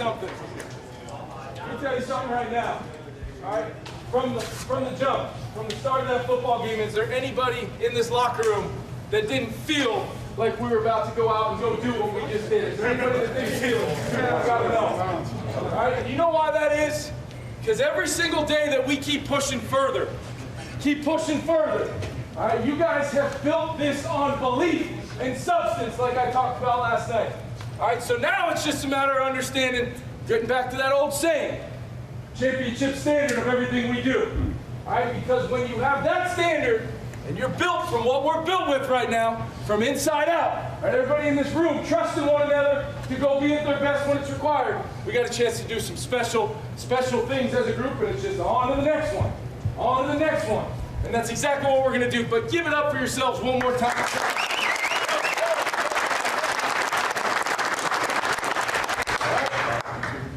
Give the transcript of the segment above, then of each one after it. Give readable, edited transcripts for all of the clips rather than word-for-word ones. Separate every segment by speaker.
Speaker 1: something. Right now. All right? From the jump, from the start of that football game, is there anybody in this locker room that didn't feel like we were about to go out and go do what we just did? Is there anybody that didn't feel it? I gotta know. All right? And you know why that is? Because every single day that we keep pushing further, all right? You guys have built this on belief and substance, like I talked about last night. All right? So now it's just a matter of understanding, getting back to that old saying, championship standard of everything we do. All right? Because when you have that standard, and you're built from what we're built with right now, from inside out, right? Everybody in this room trusting one another to go be at their best when it's required. We got a chance to do some special things as a group, and it's just on to the next one, on to the next one. And that's exactly what we're gonna do. But give it up for yourselves one more time.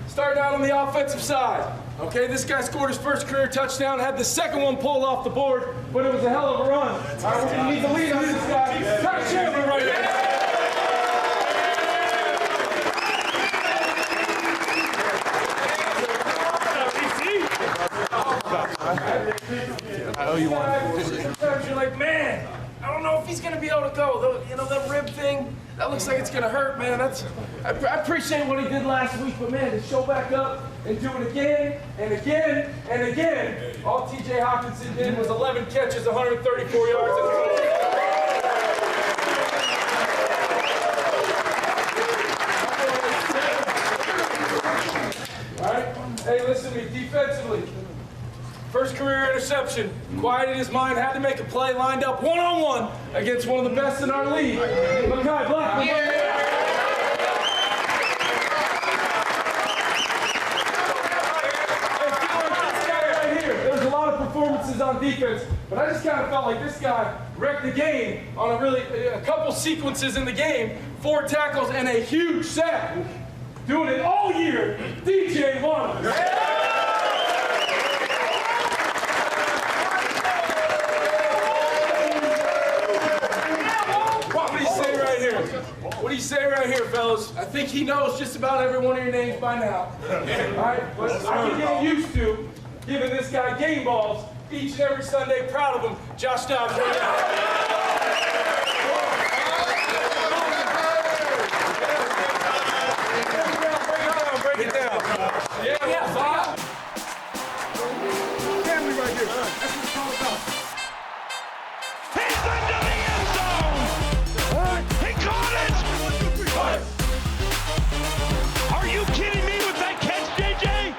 Speaker 1: Starting out on the offensive side. Okay, this guy scored his first career touchdown, had the second one pulled off the board, but it was a hell of a run. All right, we're gonna need the lead on this guy. Not Chandler right now. I owe you one. Sometimes you're like, man, I don't know if he's gonna be able to go. You know, that rib thing, that looks like it's gonna hurt, man. I appreciate what he did last week, but man, to show back up and do it again and again and again. All TJ Hockenson did was 11 catches, 134 yards. All right, hey, listen to me, defensively. First career interception, quieted his mind, had to make a play, lined up one-on-one against one of the best in our league. Makai Blackman. There's a lot of performances on defense, but I just kind of felt like this guy wrecked the game on a couple sequences in the game, 4 tackles and a huge sack. Doing it all year, DJ Waddle. What do you say right here, fellas? I think he knows just about every one of your names by now. All right? But I can get used to giving this guy game balls each and every Sunday. Proud of him. Josh Dobbs right now. Break it down. Yeah, Bob. Family right here. That's what it's all about.
Speaker 2: He's into the end zone! He caught it! Are you kidding me with that catch, JJ?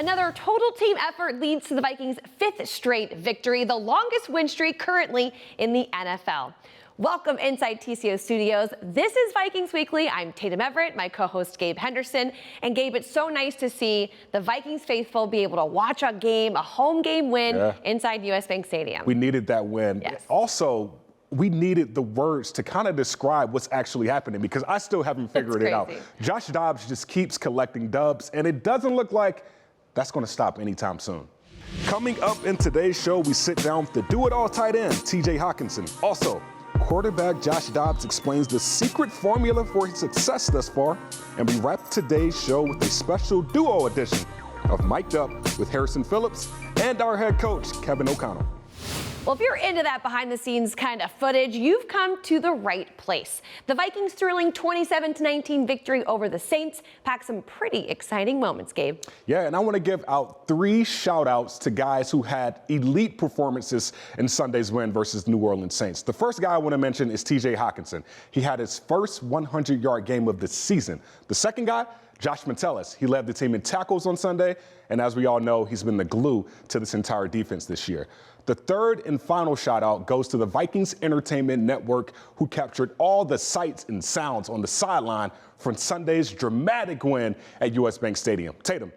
Speaker 3: Another total team effort leads to the Vikings' 5th straight victory, the longest win streak currently in the NFL. Welcome inside TCO Studios. This is Vikings Weekly. I'm Tatum Everett, my co-host Gabe Henderson. And Gabe, it's so nice to see the Vikings faithful be able to watch a game, a home game win inside US Bank Stadium.
Speaker 4: We needed that win.
Speaker 3: Yes.
Speaker 4: Also, we needed the words to kind of describe what's actually happening because I still haven't figured it out. Josh Dobbs just keeps collecting dubs, and it doesn't look like that's going to stop anytime soon. Coming up in today's show, we sit down with the do-it-all tight end, TJ Hockenson. Also, quarterback Josh Dobbs explains the secret formula for his success thus far, and we wrap today's show with a special duo edition of Mic'd Up with Harrison Phillips and our head coach, Kevin O'Connell.
Speaker 3: Well, if you're into that behind-the-scenes kind of footage, you've come to the right place. The Vikings' thrilling 27-19 victory over the Saints packed some pretty exciting moments, Gabe.
Speaker 4: Yeah, and I want to give out 3 shout-outs to guys who had elite performances in Sunday's win versus New Orleans Saints. The first guy I want to mention is TJ Hockenson. He had his first 100-yard game of the season. The second guy, Josh Metellus. He led the team in tackles on Sunday, and as we all know, he's been the glue to this entire defense this year. The third and final shout-out goes to the Vikings Entertainment Network, who captured all the sights and sounds on the sideline from Sunday's dramatic win at US Bank Stadium. Tatum,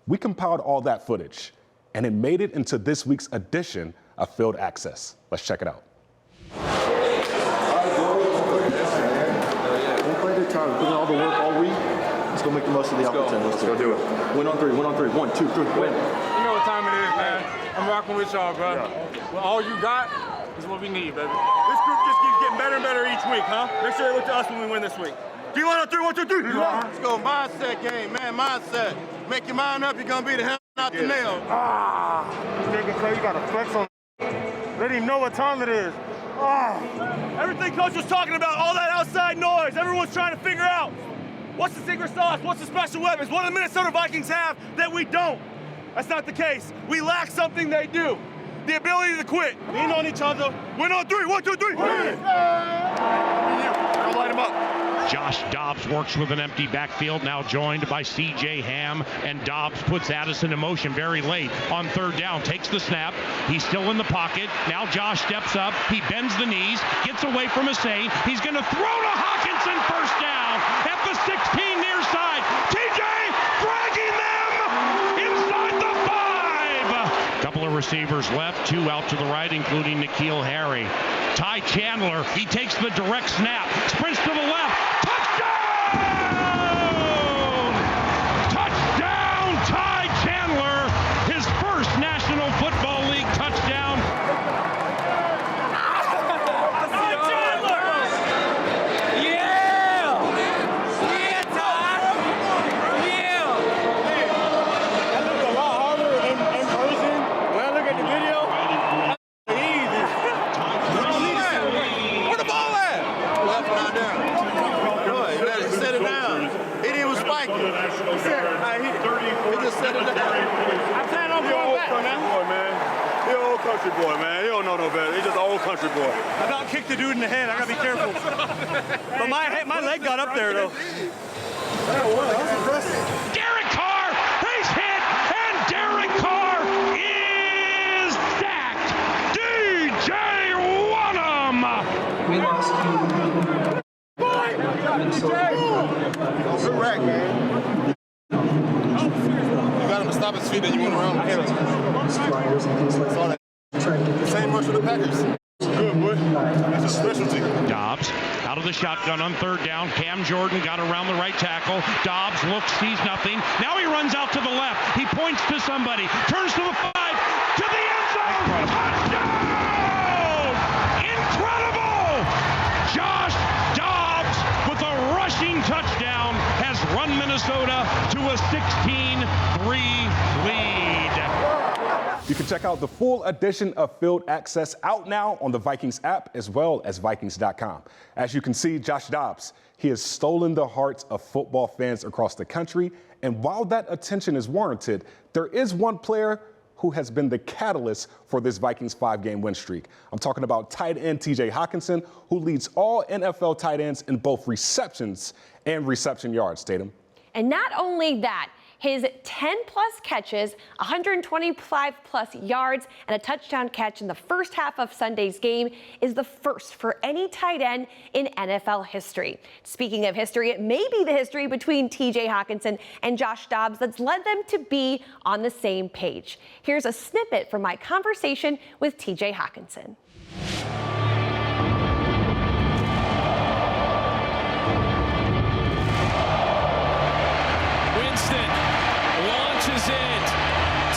Speaker 4: we compiled all that footage, and it made it into this week's edition of Field Access. Let's check it out.
Speaker 5: Don't play the time. Put in all the work all week. Let's go make the most of the opportunity. Let's go do it. Win on 3, win on 3. 1, 2, 3, win.
Speaker 1: You know what time it is, man. I'm rocking with y'all, bro.
Speaker 5: Yeah.
Speaker 1: Well, all you got is what we need, baby. This group just keeps getting better and better each week, huh? Make sure they look to us when we win this week.
Speaker 2: D-line on 3, 1, 2, 3.
Speaker 6: Let's go. Mindset game, man. Mindset. Make your mind up. You're going to be the hell out the nail.
Speaker 2: Nigga, so you got to flex on. Let him know what time it is. Everything Coach was talking about, all that outside noise, everyone's trying to figure out what's the secret sauce, what's the special weapons, what do the Minnesota Vikings have that we don't? That's not the case. We lack something they do. The ability to quit, lean on each other, win on 3, 1, 2, 3. Don't light him up.
Speaker 7: Josh Dobbs works with an empty backfield, now joined by C.J. Ham, and Dobbs puts Addison in motion very late on third down, takes the snap, he's still in the pocket, now Josh steps up, he bends the knees, gets away from Hussein, he's going to throw to Hockenson, first down, at the 16 near side, T.J. dragging them inside the 5! Couple of receivers left, 2 out to the right, including N'Keal Harry. Ty Chandler, he takes the direct snap, sprints to the left, touchdown! Touchdown, Ty Chandler, his first National Football League touchdown.
Speaker 1: Ty Chandler! Yeah! Yeah, Ty! Yeah!
Speaker 2: That looked a lot harder in person. When I look at the video, easy.
Speaker 6: Where the ball at? Left, not down. Good. You had to set it down. He didn't even spike it. He just set it down.
Speaker 2: I plan on going back on that.
Speaker 8: Boy, man. He an old country boy, man. He don't know no better. He's just an old country boy.
Speaker 2: I about kicked the dude in the head. I gotta be careful. But my leg got up there though.
Speaker 7: Derek Carr, he's hit, and Derek Carr is sacked. DJ Wonnum.
Speaker 9: We lost
Speaker 6: Good rack, man. You got him to stop his feet and you went around him.
Speaker 9: flyers and things like that. Trying to get
Speaker 6: Same rush for the Packers.
Speaker 8: Good, boy. That's a specialty.
Speaker 7: Dobbs out of the shotgun on third down. Cam Jordan got around the right tackle. Dobbs looks, sees nothing. Now he runs out to the left. He points to somebody. Turns to the 5. To the end zone. Touchdown! Incredible! Josh Dobbs with a rushing touchdown has run Minnesota to a 16-3 lead.
Speaker 4: You can check out the full edition of Field Access out now on the Vikings app as well as Vikings.com. As you can see, Josh Dobbs, he has stolen the hearts of football fans across the country. And while that attention is warranted, there is one player who has been the catalyst for this Vikings 5-game win streak. I'm talking about tight end TJ Hockenson, who leads all NFL tight ends in both receptions and reception yards, Tatum.
Speaker 3: And not only that, his 10-plus catches, 125-plus yards, and a touchdown catch in the first half of Sunday's game is the first for any tight end in NFL history. Speaking of history, it may be the history between TJ Hockenson and Josh Dobbs that's led them to be on the same page. Here's a snippet from my conversation with TJ Hockenson.
Speaker 1: Launches it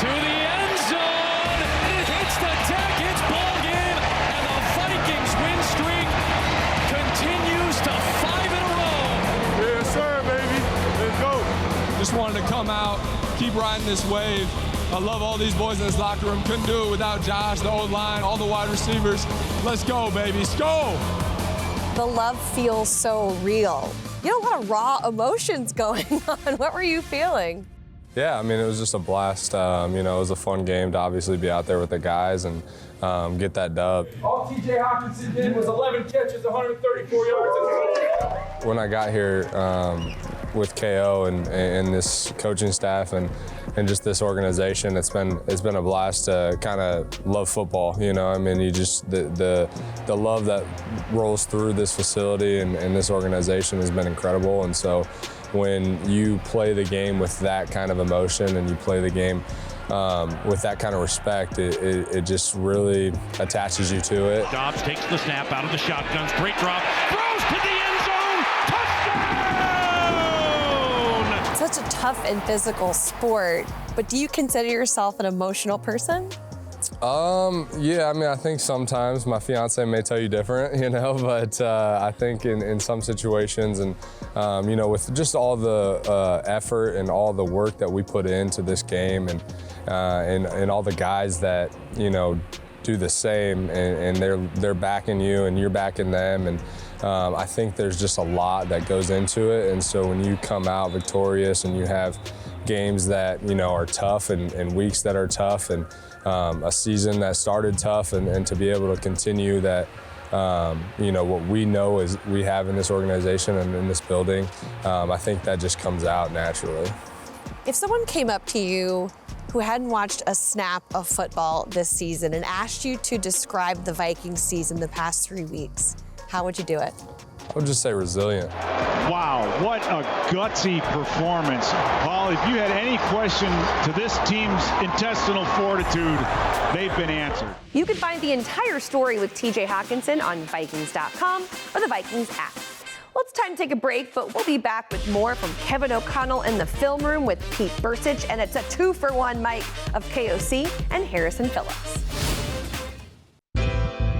Speaker 1: to the end zone. It hits the deck. It's ball game, and the Vikings win streak continues to 5 in a row.
Speaker 8: Yes, sir, baby. Let's go.
Speaker 10: Just wanted to come out, keep riding this wave. I love all these boys in this locker room. Couldn't do it without Josh, the old line, all the wide receivers. Let's go, baby. Let's go.
Speaker 11: The love feels so real. You had a lot of raw emotions going on. What were you feeling?
Speaker 10: Yeah, I mean, it was just a blast. It was a fun game to obviously be out there with the guys and get that dub.
Speaker 1: All TJ Hockenson did was 11 catches, 134 yards.
Speaker 10: When I got here with KO and this coaching staff and just this organization, it's been a blast to kind of love football. You just the love that rolls through this facility and this organization has been incredible. And so when you play the game with that kind of emotion and you play the game with that kind of respect, it just really attaches you to it.
Speaker 7: Dobbs takes the snap out of the shotgun, straight drop, throws to the end zone, touchdown!
Speaker 11: Such a tough and physical sport, but do you consider yourself an emotional person?
Speaker 10: Yeah, I mean, I think sometimes my fiance may tell you different, you know, but I think in some situations and, you know, with just all the effort and all the work that we put into this game and all the guys that, you know, do the same and they're backing you and you're backing them. And I think there's just a lot that goes into it. And so when you come out victorious and you have games that, you know, are tough and weeks that are tough and a season that started tough and to be able to continue that, you know, what we know is we have in this organization and in this building, I think that just comes out naturally.
Speaker 11: If someone came up to you who hadn't watched a snap of football this season and asked you to describe the Vikings season the past 3 weeks, how would you do it?
Speaker 10: I would just say resilient.
Speaker 12: Wow, what a gutsy performance. Paul, if you had any question to this team's intestinal fortitude, they've been answered.
Speaker 3: You can find the entire story with TJ Hockenson on Vikings.com or the Vikings app. Well, it's time to take a break, but we'll be back with more from Kevin O'Connell in the film room with Pete Burcich, and it's a 2-for-1 mic of KOC and Harrison Phillips.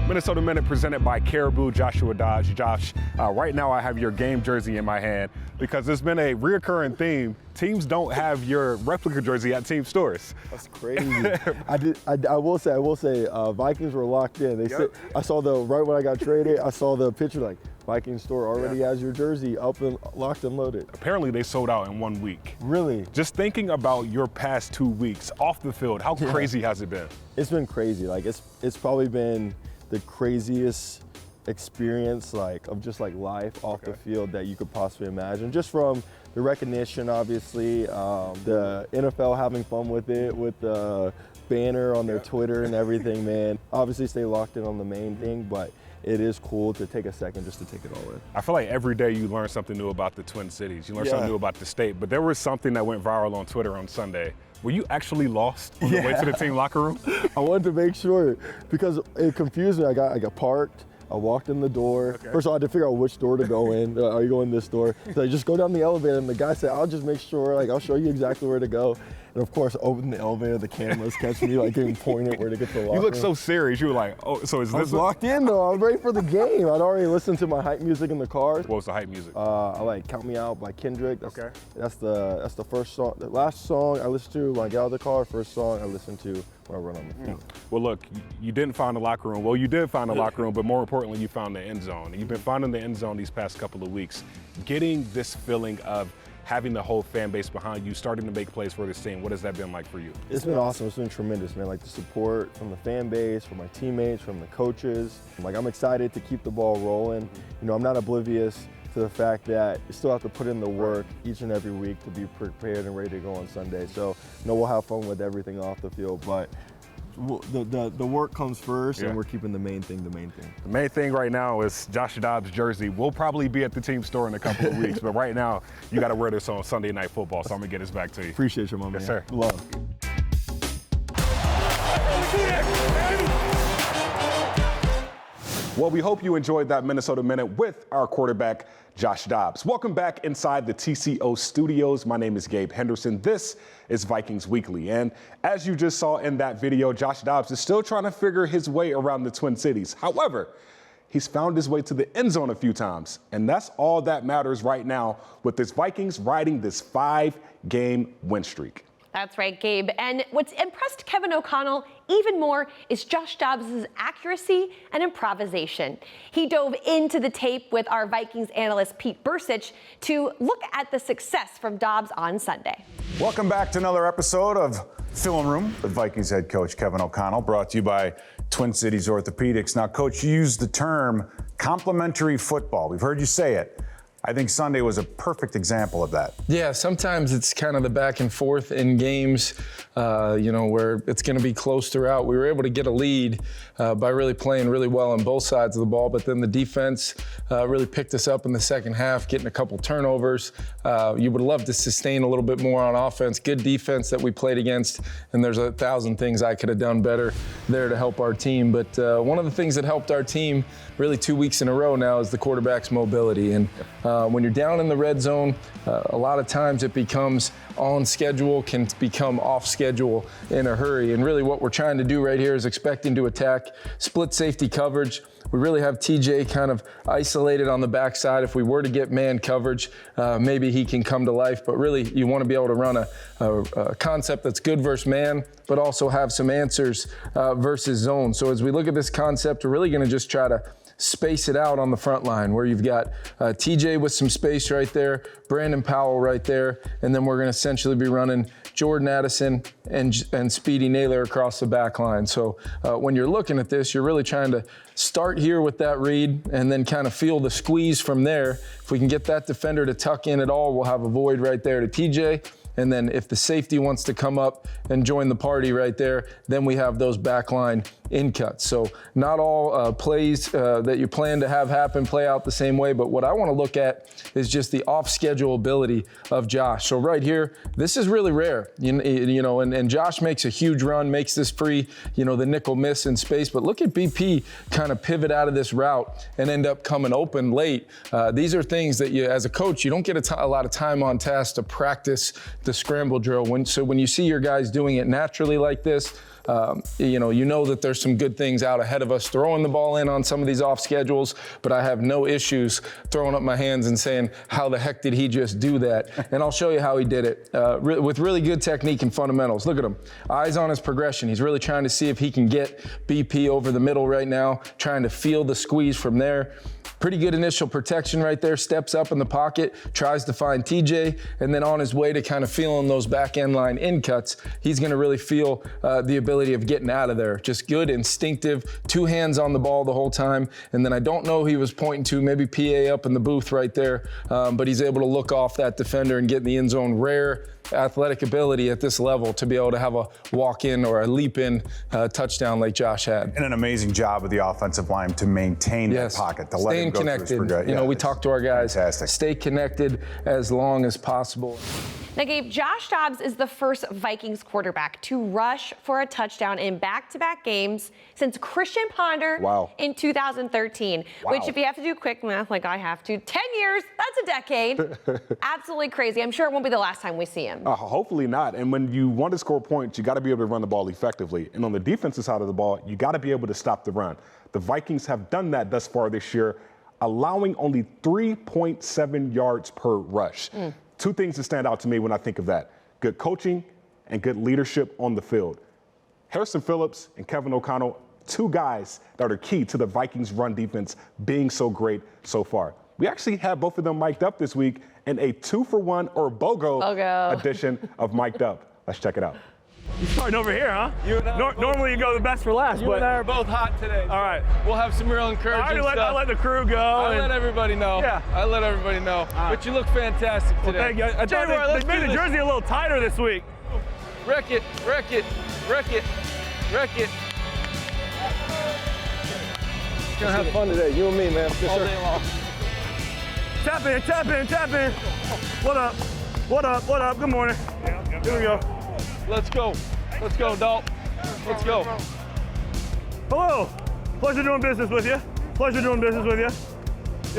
Speaker 4: Minnesota Minute presented by Caribou, Joshua Dobbs. Josh, right now I have your game jersey in my hand because there's been a reoccurring theme. Teams don't have your replica jersey at team stores.
Speaker 5: That's crazy. I will say, Vikings were locked in. They said, I saw right when I got traded, I saw the picture like, Vikings store already has your jersey up and locked and loaded.
Speaker 4: Apparently they sold out in 1 week.
Speaker 5: Really?
Speaker 4: Just thinking about your past 2 weeks off the field, how crazy has it been?
Speaker 5: It's been crazy. Like it's probably been the craziest experience of just life off the field that you could possibly imagine. Just from the recognition, obviously, the NFL having fun with it, with the banner on their Twitter and everything, man. Obviously stay locked in on the main thing, but it is cool to take a second just to take it all in.
Speaker 4: I feel like every day you learn something new about the Twin Cities. You learn something new about the state, but there was something that went viral on Twitter on Sunday. Were you actually lost on the way to the team locker room?
Speaker 5: I wanted to make sure because it confused me. I got parked. I walked in the door.
Speaker 4: Okay.
Speaker 5: First of all, I had to figure out which door to go in. Are you going this door? So I just go down the elevator, and the guy said, I'll just make sure, I'll show you exactly where to go. And of course, open the elevator, the cameras catch me, getting pointed where to get to the locker room.
Speaker 4: You look so serious. You were like, oh, so is this?
Speaker 5: I was locked in, though. I was ready for the game. I'd already listened to my hype music in the car.
Speaker 4: What was the hype music?
Speaker 5: I like Count Me Out by Kendrick. That's the first song. The last song I listened to when I got out of the car, first song I listened to when I run on the field.
Speaker 4: Well, look, you didn't find the locker room. Well, you did find the locker room, but more importantly, you found the end zone. You've been finding the end zone these past couple of weeks. Getting this feeling of having the whole fan base behind you, starting to make plays for this team, what has that been like for you?
Speaker 5: It's been awesome. It's been tremendous, man. The support from the fan base, from my teammates, from the coaches. I'm excited to keep the ball rolling. I'm not oblivious to the fact that you still have to put in the work each and every week to be prepared and ready to go on Sunday. So, we'll have fun with everything off the field, but the work comes first, and we're keeping the main thing the main thing.
Speaker 4: The main thing right now is Josh Dobbs' jersey. We'll probably be at the team store in a couple of weeks, but right now, you got to wear this on Sunday Night Football, so I'm going to get this back to you.
Speaker 5: Appreciate you, my man.
Speaker 4: Yes, sir.
Speaker 5: Love.
Speaker 4: Well, we hope you enjoyed that Minnesota Minute with our quarterback, Josh Dobbs. Welcome back inside the TCO studios. My name is Gabe Henderson. This is Vikings Weekly. And as you just saw in that video, Josh Dobbs is still trying to figure his way around the Twin Cities. However, he's found his way to the end zone a few times. And that's all that matters right now with this Vikings riding this 5-game win streak.
Speaker 3: That's right, Gabe. And what's impressed Kevin O'Connell even more is Josh Dobbs' accuracy and improvisation. He dove into the tape with our Vikings analyst Pete Burcich to look at the success from Dobbs on Sunday.
Speaker 13: Welcome back to another episode of Film Room with Vikings head coach Kevin O'Connell, brought to you by Twin Cities Orthopedics. Now, Coach, you used the term complementary football. We've heard you say it. I think Sunday was a perfect example of that.
Speaker 14: Yeah, sometimes it's kind of the back and forth in games, where it's going to be close throughout. We were able to get a lead by really playing really well on both sides of the ball, but then the defense really picked us up in the second half, getting a couple turnovers. You would love to sustain a little bit more on offense. Good defense that we played against, and there's 1,000 things I could have done better. there to help our team. But one of the things that helped our team really 2 weeks in a row now is the quarterback's mobility. And when you're down in the red zone, a lot of times it becomes on schedule, can become off schedule in a hurry. And really what we're trying to do right here is expecting to attack split safety coverage. We really have TJ kind of isolated on the backside. If we were to get man coverage, maybe he can come to life. But really, you want to be able to run a concept that's good versus man, but also have some answers versus zone. So as we look at this concept, we're really going to just try to space it out on the front line where you've got TJ with some space right there, Brandon Powell right there, and then we're going to essentially be running Jordan Addison and Speedy Naylor across the back line. So when you're looking at this, you're really trying to start here with that read and then kind of feel the squeeze from there. If we can get that defender to tuck in at all, we'll have a void right there to TJ. And then if the safety wants to come up and join the party right there, then we have those backline in cuts. So not all plays that you plan to have happen play out the same way, but what I want to look at is just the off-schedule ability of Josh. So right here, this is really rare, you know, and Josh makes a huge run, makes this free, you know, the nickel miss in space, but look at BP kind of pivot out of this route and end up coming open late. These are things that you, as a coach, you don't get a lot of time on task to practice the scramble drill. So when you see your guys doing it naturally like this, you know that there's some good things out ahead of us throwing the ball in on some of these off schedules, but I have no issues throwing up my hands and saying, how the heck did he just do that? And I'll show you how he did it with really good technique and fundamentals. Look at him, eyes on his progression. He's really trying to see if he can get BP over the middle right now, trying to feel the squeeze from there. Pretty good initial protection right there, steps up in the pocket, tries to find TJ, and then on his way to kind of feeling those back end line in cuts, he's gonna really feel the ability of getting out of there. Just good, instinctive, two hands on the ball the whole time. And then I don't know who he was pointing to, maybe PA up in the booth right there, but he's able to look off that defender and get in the end zone. Rare athletic ability at this level to be able to have a walk-in or a leap-in touchdown like Josh had.
Speaker 13: And an amazing job of the offensive line to maintain that pocket, to let him go
Speaker 14: connected.
Speaker 13: through his
Speaker 14: You know, we talk to our guys, stay connected as long as possible.
Speaker 3: Now, Gabe, Josh Dobbs is the first Vikings quarterback to rush for a touchdown in back-to-back games since Christian Ponder in 2013, which, if you have to do quick math like I have to, 10 years, that's a decade. Absolutely crazy. I'm sure it won't be the last time we see him.
Speaker 4: Hopefully not. And when you want to score points, you got to be able to run the ball effectively. And on the defensive side of the ball, you got to be able to stop the run. The Vikings have done that thus far this year, allowing only 3.7 yards per rush. Two things that stand out to me when I think of that: good coaching and good leadership on the field. Harrison Phillips and Kevin O'Connell, two guys that are key to the Vikings run defense being so great so far. We actually have both of them mic'd up this week in a 2-for-1 or BOGO edition of Mic'd Up. Let's check it out.
Speaker 2: You're starting over here, huh? Normally you go the best for last.
Speaker 1: You and I are both hot today.
Speaker 2: All right.
Speaker 1: We'll have some real encouraging stuff.
Speaker 2: I let the crew go.
Speaker 1: I let everybody know.
Speaker 2: Yeah.
Speaker 1: I let everybody know. But you look fantastic today.
Speaker 2: Well, thank you. I thought they made the jersey a little tighter this week.
Speaker 1: Wreck it, wreck it, wreck it, wreck it.
Speaker 5: Gonna have fun today, you and me, man.
Speaker 1: All day long.
Speaker 2: Tap in, tap in, tap in. What up? What up? What up? Good morning. Here we go.
Speaker 1: Let's go. Let's go, Dalt. Let's go.
Speaker 2: Hello. Pleasure doing business with you. Pleasure doing business with you.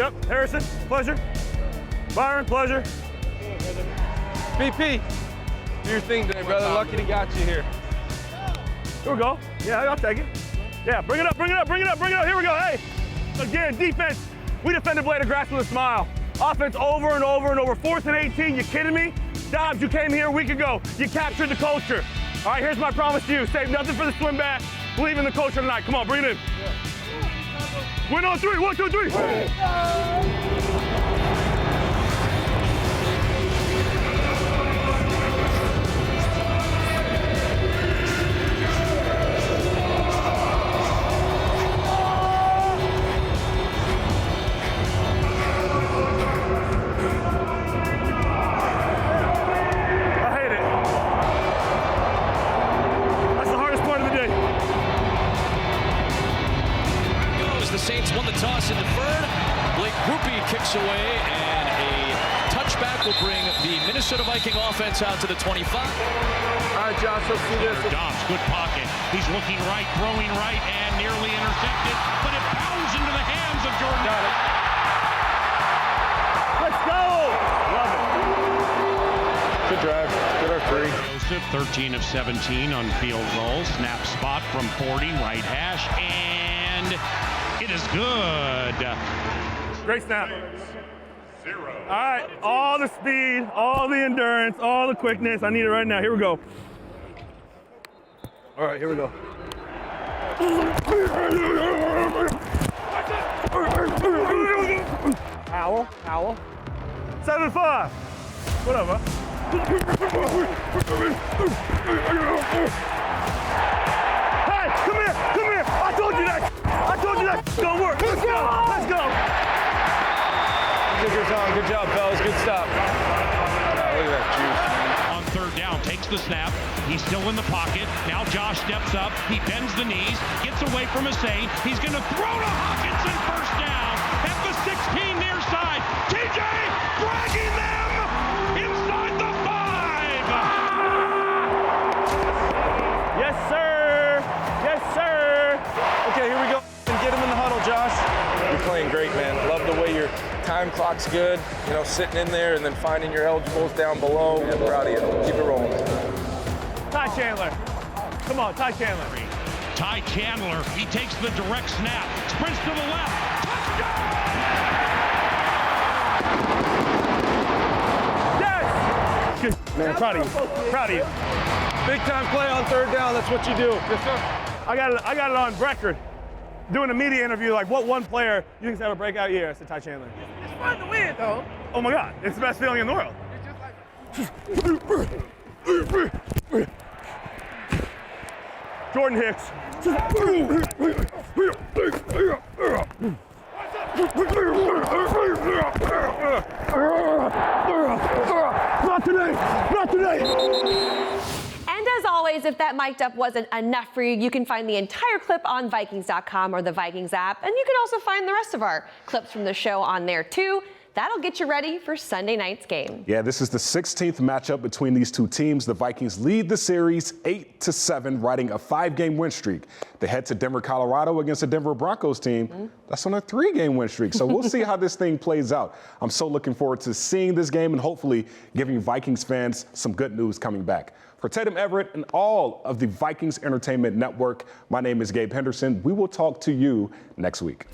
Speaker 2: Yep. Harrison, pleasure. Byron, pleasure.
Speaker 1: BP, do your thing today, brother. Lucky to got you here.
Speaker 2: Here we go. Yeah, I'll take it. Yeah, bring it up, bring it up, bring it up, bring it up. Here we go. Hey, again, defense. We defended blade of grass with a smile. Offense over and over and over. 4th and 18. You kidding me? Dobbs, you came here a week ago. You captured the culture. All right, here's my promise to you. Save nothing for the swim back. Believe in the culture tonight. Come on, bring it in. Win on 3. 1, 2, 3.
Speaker 15: Saints won the toss and deferred. Blake Grupe kicks away, and a touchback will bring the Minnesota Viking offense out to the 25.
Speaker 1: All right, Josh, let's do this.
Speaker 7: Dobbs, good pocket. He's looking right, throwing right, and nearly intercepted, but it pounds into the hands of Jordan.
Speaker 2: Got it. Let's go! Love it.
Speaker 10: Good drive. Good R3.
Speaker 7: Joseph, 13 of 17 on field goals. Snap spot from 40, right hash, and it is good.
Speaker 2: Great snap. All right, all the speed, all the endurance, all the quickness. I need it right now. Here we go. All right, here we go. Owl. 7-5. Whatever. Hey, come here. I told you that's gonna work. Let's go.
Speaker 10: Good job, fellas. Good stop. Look at that juice, man.
Speaker 7: On third down, takes the snap. He's still in the pocket. Now Josh steps up. He bends the knees, gets away from Hussein. He's going to throw to Hockenson, first down at the 16 near side. TJ dragging them inside the 5.
Speaker 2: Yes, sir.
Speaker 14: Okay, here we go. Get him in the huddle, Josh. You're playing great, man. Love the way your time clock's good. You know, sitting in there and then finding your eligibles down below. I'm proud of you. Keep it rolling.
Speaker 2: Ty Chandler. Come on, Ty Chandler.
Speaker 7: Ty Chandler, he takes the direct snap, sprints to the left, touchdown!
Speaker 2: Yes! Good. Man, proud of you.
Speaker 14: Big time play on third down. That's what you do.
Speaker 2: Yes, sir. I got it on record. Doing a media interview, like, what one player you think's had a breakout year? I said Ty Chandler.
Speaker 16: It's fun to win, though.
Speaker 2: Oh my God, it's the best feeling in the world. Jordan Hicks. Not today.
Speaker 3: And as always, if that mic'd up wasn't enough for you, you can find the entire clip on Vikings.com or the Vikings app. And you can also find the rest of our clips from the show on there, too. That'll get you ready for Sunday night's game.
Speaker 4: Yeah, this is the 16th matchup between these two teams. The Vikings lead the series 8-7, riding a 5-game win streak. They head to Denver, Colorado against the Denver Broncos team. That's on a 3-game win streak. So we'll see how this thing plays out. I'm so looking forward to seeing this game and hopefully giving Vikings fans some good news coming back. For Tatum Everett and all of the Vikings Entertainment Network, my name is Gabe Henderson. We will talk to you next week.